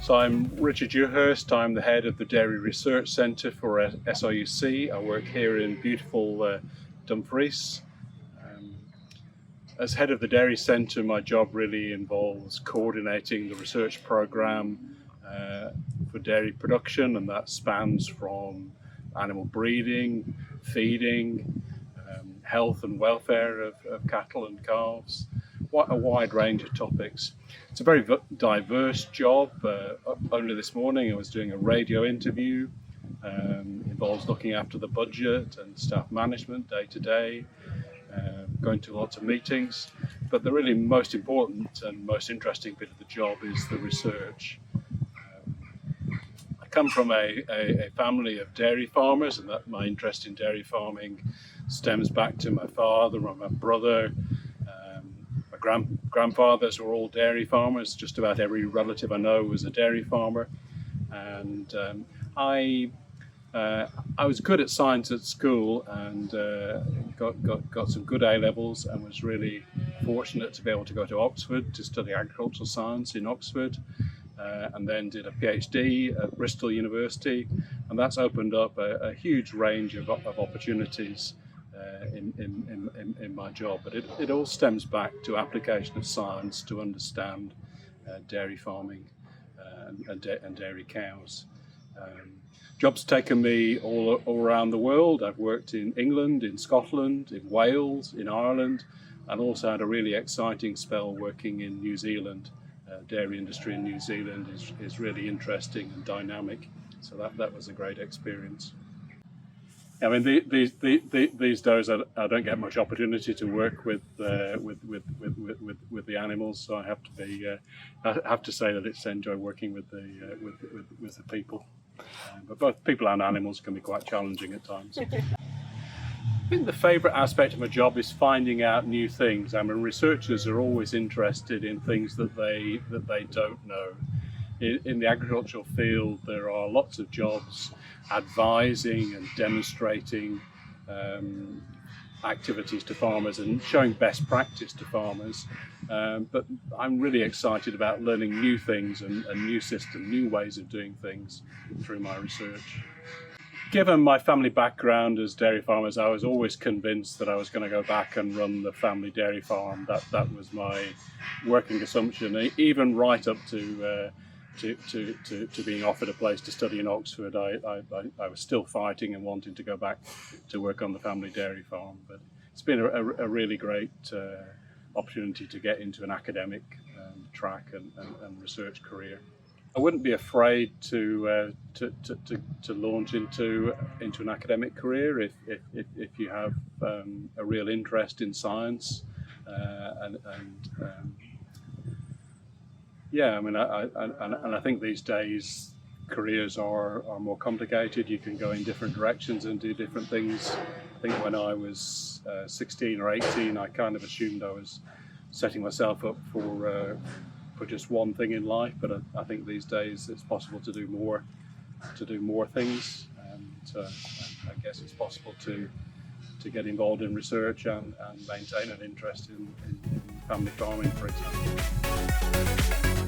So I'm Richard Dewhurst. I'm the head of the Dairy Research Centre for SIUC. I work here in beautiful Dumfries. As head of the Dairy Centre, my job really involves coordinating the research programme for dairy production, and that spans from animal breeding, feeding, health and welfare of cattle and calves, a wide range of topics. It's a very diverse job. Only this morning I was doing a radio interview. Involves looking after the budget and staff management day to day, going to lots of meetings. But the really most important and most interesting bit of the job is the research. I come from a family of dairy farmers, and that my interest in dairy farming stems back to my father and my brother. My grandfathers were all dairy farmers. Just about every relative I know was a dairy farmer, and I was good at science at school and got some good A levels, and was really fortunate to be able to go to Oxford to study agricultural science in Oxford, and then did a PhD at Bristol University, and that's opened up a huge range of opportunities in my job. But it all stems back to application of science to understand dairy farming and dairy cows. Jobs taken me all around the world. I've worked in England, in Scotland, in Wales, in Ireland, and also had a really exciting spell working in New Zealand. Dairy industry in New Zealand is really interesting and dynamic, so that was a great experience. I mean, these days I don't get much opportunity to work with the animals, so I have to say that it's enjoy working with the people. But both people and animals can be quite challenging at times. I think the favourite aspect of my job is finding out new things. I mean, researchers are always interested in things that they don't know. In the agricultural field, there are lots of jobs advising and demonstrating activities to farmers and showing best practice to farmers. But I'm really excited about learning new things and new systems, new ways of doing things through my research. Given my family background as dairy farmers, I was always convinced that I was going to go back and run the family dairy farm. That was my working assumption, even right up to being offered a place to study in Oxford. I was still fighting and wanting to go back to work on the family dairy farm, but it's been a really great opportunity to get into an academic track and research career. I wouldn't be afraid to launch into an academic career if you have a real interest in science yeah, I mean, I think these days careers are more complicated. You can go in different directions and do different things. I think when I was 16 or 18, I kind of assumed I was setting myself up for just one thing in life. But I think these days it's possible to do more things. So I guess it's possible to get involved in research and maintain an interest in family farming, for example.